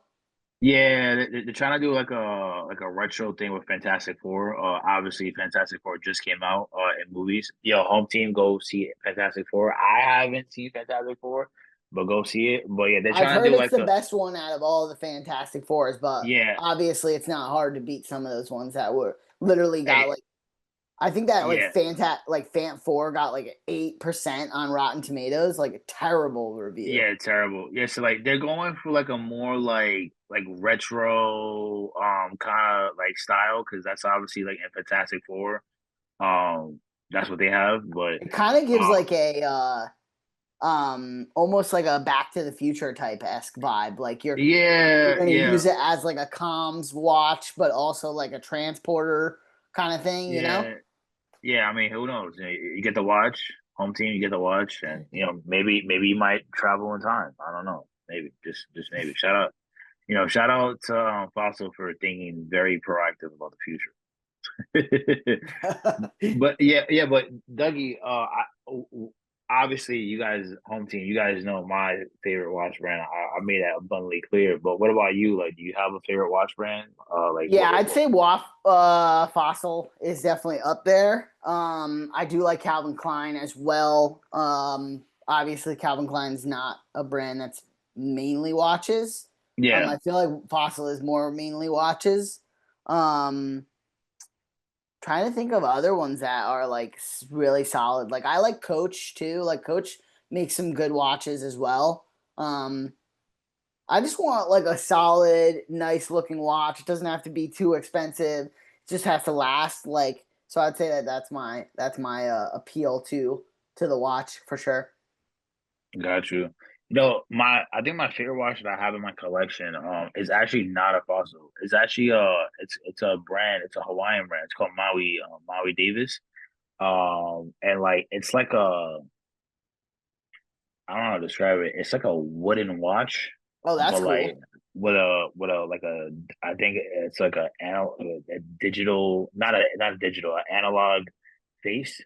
Yeah, they're trying to do like a retro thing with Fantastic Four. Obviously Fantastic Four just came out in movies. Yo, home team, go see Fantastic Four. I haven't seen Fantastic Four, but go see it. But yeah, they're I've trying to heard do it's like the a best one out of all the Fantastic Fours, but yeah, obviously it's not hard to beat some of those ones that were literally got hey, like I think that like yeah, Fant 4 got like 8% on Rotten Tomatoes, like a terrible review. yeah, terrible. Yeah, so like they're going for like a more like retro kind of like style because that's obviously like in Fantastic Four. That's what they have, but It kind of gives uh like a almost like a Back to the Future type esque vibe. Like you're yeah, gonna yeah. use it as like a comms watch, but also like a transporter kind of thing, you know? Yeah, yeah. I mean, who knows? You get to watch home team. You get to watch, and maybe you might travel in time. I don't know. Maybe just maybe. Shout out to Fossil for thinking very proactive about the future. But yeah. But Dougie, obviously you guys home team. You guys know my favorite watch brand. I made that abundantly clear. But what about you? Like, do you have a favorite watch brand? Like Yeah, I'd say Fossil is definitely up there. I do like Calvin Klein as well. Obviously Calvin Klein's not a brand that's mainly watches. Yeah, I feel like Fossil is more mainly watches. Um, Trying to think of other ones that are like really solid. Like I like Coach too. Like Coach makes some good watches as well. Um, I just want like a solid, nice looking watch. It doesn't have to be too expensive. It just has to last. Like so, I'd say that that's my appeal to the watch for sure. got you. You know, I think my favorite watch that I have in my collection is actually not a Fossil. It's actually it's a brand. It's a Hawaiian brand. It's called Maui Davis. And like it's like a I don't know how to describe it. It's like a wooden watch, Oh, that's but like cool. with a like a I think it's like a digital, not a digital, an analog face,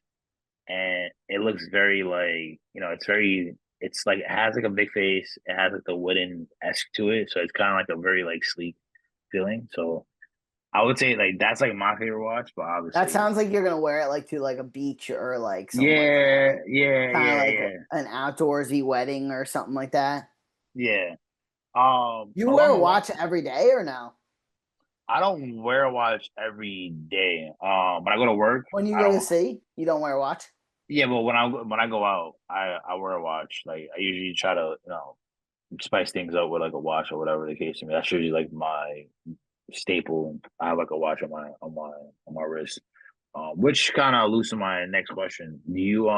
and it looks very like it's very it's like it has like a big face. It has like the wooden esque to it, so it's kind of like a very like sleek feeling. So I would say like that's like my favorite watch, but That obviously, sounds like you're gonna wear it like to like a beach or like somewhere yeah, like yeah, kind of yeah, like yeah, an outdoorsy wedding or something like that. yeah. You Along wear a the line. watch every day or no? I don't wear a watch every day. When I go to work, When you I go to don't. sea, you don't wear a watch. Yeah, but when I go out, I wear a watch. Like I usually try to spice things up with like a watch or whatever the case may be. That's usually like my staple. I have like a watch on my wrist. Which kind of alludes to my next question. Do you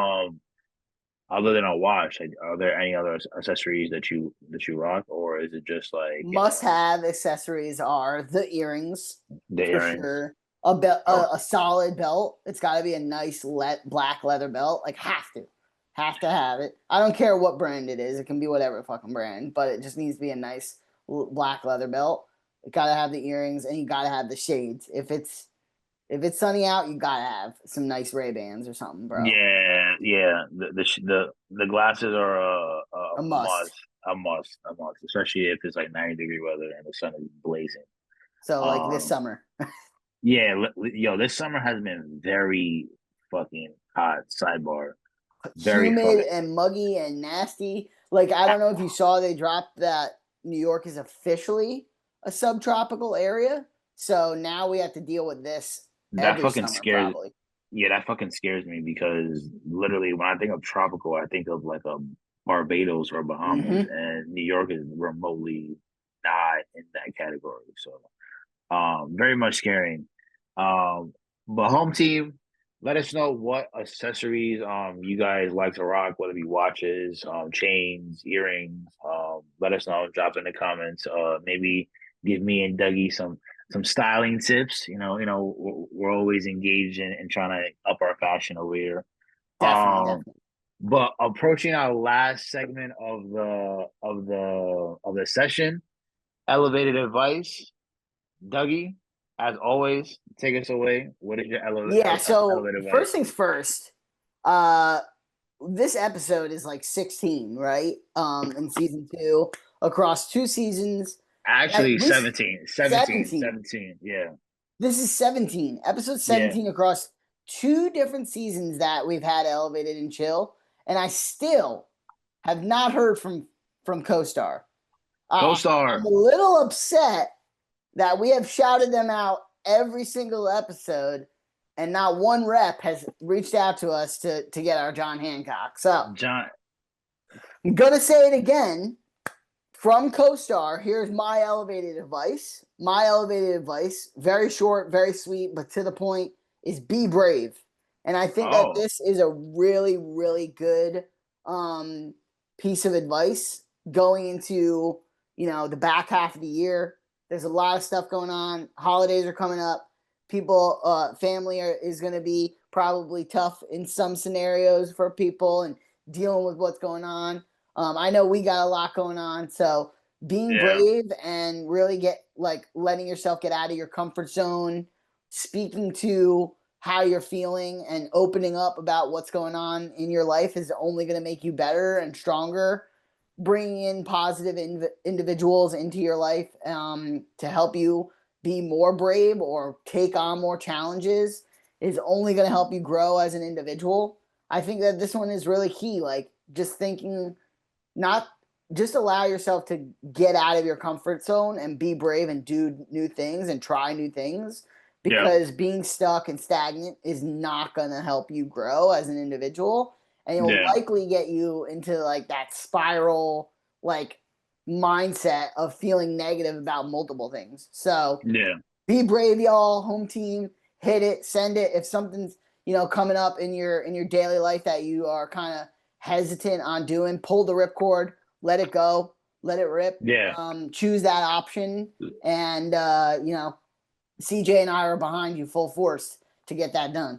other than a watch, like, are there any other accessories that you rock, or is it just like Must have accessories are the earrings the for earrings? sure. A belt, Oh, a solid belt. It's got to be a nice black leather belt. Like have to have it. I don't care what brand it is. It can be whatever fucking brand, but it just needs to be a nice black leather belt. You gotta have the earrings and you gotta have the shades. If it's sunny out, you gotta have some nice Ray Bans or something, bro. yeah, yeah. The glasses are A a must, must. a must, especially if it's like 90-degree weather and the sun is blazing. So like this Um, summer, yeah, yo, this summer has been very fucking hot. Sidebar, very humid fucking. and muggy and nasty. Like I don't know if you saw they dropped that New York is officially a subtropical area. So now we have to deal with this That every fucking summer scares. probably. Yeah, that fucking scares me because literally when I think of tropical, I think of like a Barbados or Bahamas, Mm-hmm. and New York is remotely not in that category. So, very much scaring. Um, but home team, let us know what accessories you guys like to rock, whether it be watches, chains, earrings. Let us know. Drop in the comments. Maybe give me and Dougie some styling tips. We're always engaged in trying to up our fashion over here. Definitely, Um, definitely. but approaching our last segment of the session, elevated advice. Dougie, as always, take us away. What is your Yeah, so elevated advice? first things first, uh this episode is like 16, right? In season 2 across 2 seasons. At Actually, least 17, 17, 17. 17. Yeah, This is 17, episode yeah. 17 across 2 different seasons that we've had elevated and chill, and I still have not heard from CoStar. I'm Co-star. a little upset that we have shouted them out every single episode, and not one rep has reached out to us to get our John Hancock. So John. I'm gonna say it again from CoStar. Here's my elevated advice. My elevated advice, very short, very sweet, but to the point, is be brave. And I think that Oh, this is a really, really good um, piece of advice going into the back half of the year. There's a lot of stuff going on. Holidays are coming up. People, is going to be probably tough in some scenarios for people and dealing with what's going on. I know we got a lot going on, so being yeah. brave and really get like letting yourself get out of your comfort zone, speaking to how you're feeling and opening up about what's going on in your life is only going to make you better and stronger. Bringing in positive individuals into your life to help you be more brave or take on more challenges is only going to help you grow as an individual. I think that this one is really key. Like just thinking not just allow yourself to get out of your comfort zone and be brave and do new things and try new things, Yeah, because being stuck and stagnant is not going to help you grow as an individual, and it will yeah, likely get you into like that spiral like mindset of feeling negative about multiple things. So yeah, be brave, y'all. Home team, hit it, send it. If something's coming up in your daily life that you are kind of hesitant on doing, pull the ripcord, let it go, let it rip. yeah. Choose that option, and CJ and I are behind you full force to get that done.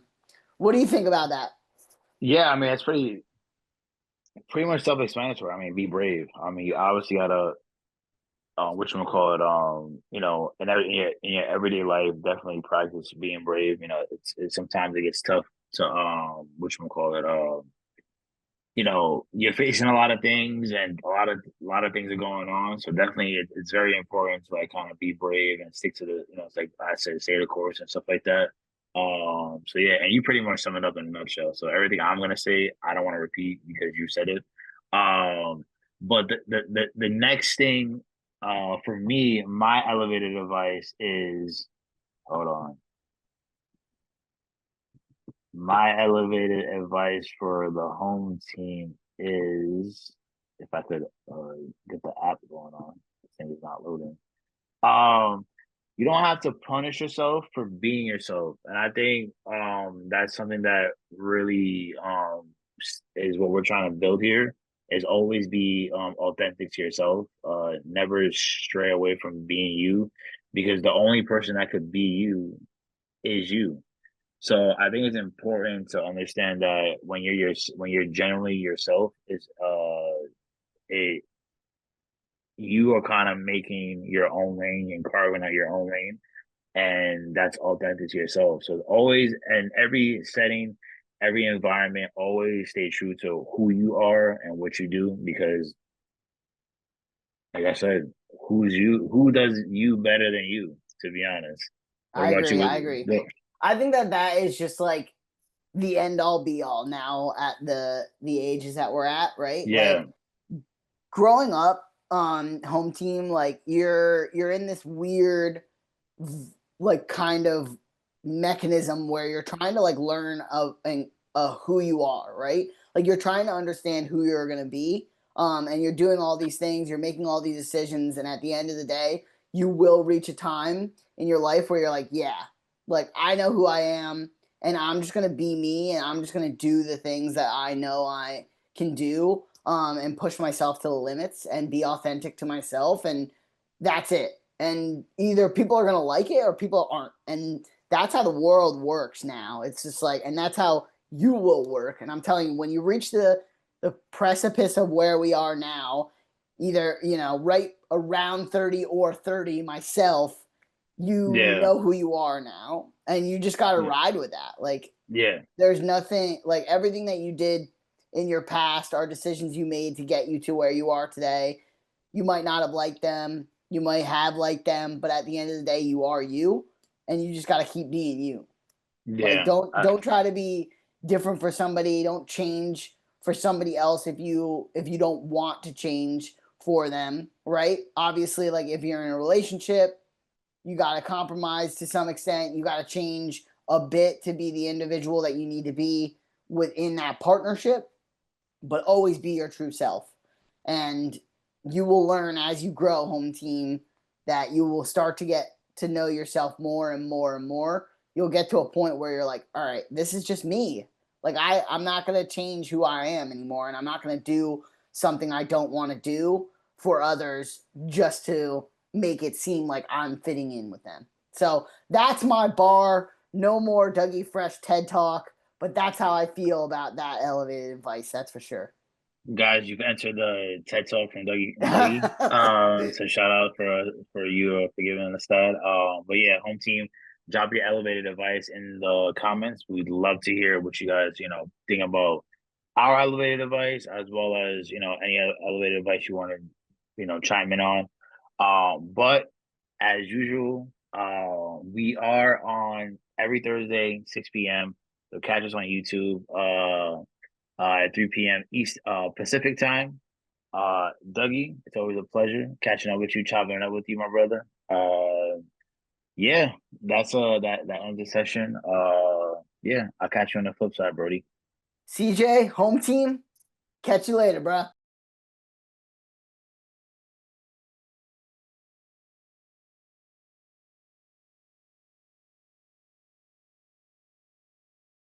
What do you think about that? Yeah, I mean, it's pretty much self-explanatory. I mean, be brave. I mean, you obviously gotta, call it, in your everyday life, definitely practice being brave. It's sometimes it gets tough to, call it, you're facing a lot of things and a lot of things are going on. So definitely it's very important to like kind of be brave and stick to it's like I said, stay the course and stuff like that. So yeah, and you pretty much sum it up in a nutshell. So everything I'm gonna say, I don't want to repeat because you said it. Um, but the next thing, for me, my elevated advice is, hold on. My elevated advice for the home team is, if I could get the app going on. This thing is not loading. Um, you don't have to punish yourself for being yourself, and I think that's something that really is what we're trying to build here. Is always be authentic to yourself. Never stray away from being you, because the only person that could be you is you. So I think it's important to understand that when you're generally yourself, is it you are kind of making your own lane and carving out your own lane, and that's authentic to yourself. So always, in every setting, every environment, always stay true to who you are and what you do, because like I said, who does you better than you, to be honest. What I about agree. you? I agree. I think that is just like the end all be all now at the ages that we're at, right? Yeah, Like growing up on home team, like you're in this weird like kind of mechanism where you're trying to like learn of and who you are, right? Like you're trying to understand who you're going to be, and you're doing all these things, you're making all these decisions, and at the end of the day you will reach a time in your life where you're like, yeah, like I know who I am, and I'm just going to be me, and I'm just going to do the things that I know I can do, and push myself to the limits and be authentic to myself, and that's it. And either people are going to like it or people aren't, and that's how the world works now. It's just like, and that's how you will work. And I'm telling you, when you reach the precipice of where we are now, either right around 30 or 30 myself, you yeah, know who you are now, and you just got to ride with that. Like yeah, there's nothing, like everything that you did in your past are decisions you made to get you to where you are today. You might not have liked them, you might have liked them, but at the end of the day you are you, and you just got to keep being you. Like yeah. don't try to be different for somebody, don't change for somebody else if you don't want to change for them, right? Obviously, like if you're in a relationship, you got to compromise to some extent. You got to change a bit to be the individual that you need to be within that partnership, but always be your true self. And you will learn as you grow, home team, that you will start to get to know yourself more and more and more. You'll get to a point where you're like, all right, this is just me. Like I'm not gonna change who I am anymore, and I'm not gonna do something I don't want to do for others just to make it seem like I'm fitting in with them. So that's my bar. No more Dougie Fresh TED Talk, but that's how I feel about that elevated advice. That's for sure. Guys, you've entered the TED Talk from Dougie. So shout out for you for giving us that. But yeah, home team, drop your elevated advice in the comments. We'd love to hear what you guys think about our elevated advice, as well as any elevated advice you want to chime in on. But as usual, we are on every Thursday 6 p.m. So catch us on YouTube. At 3 p.m. East Pacific time. Dougie, it's always a pleasure catching up with you, chopping it up with you, my brother. Yeah, that's that ends the session. Yeah, I'll catch you on the flip side, Brody. CJ, home team. Catch you later, bro.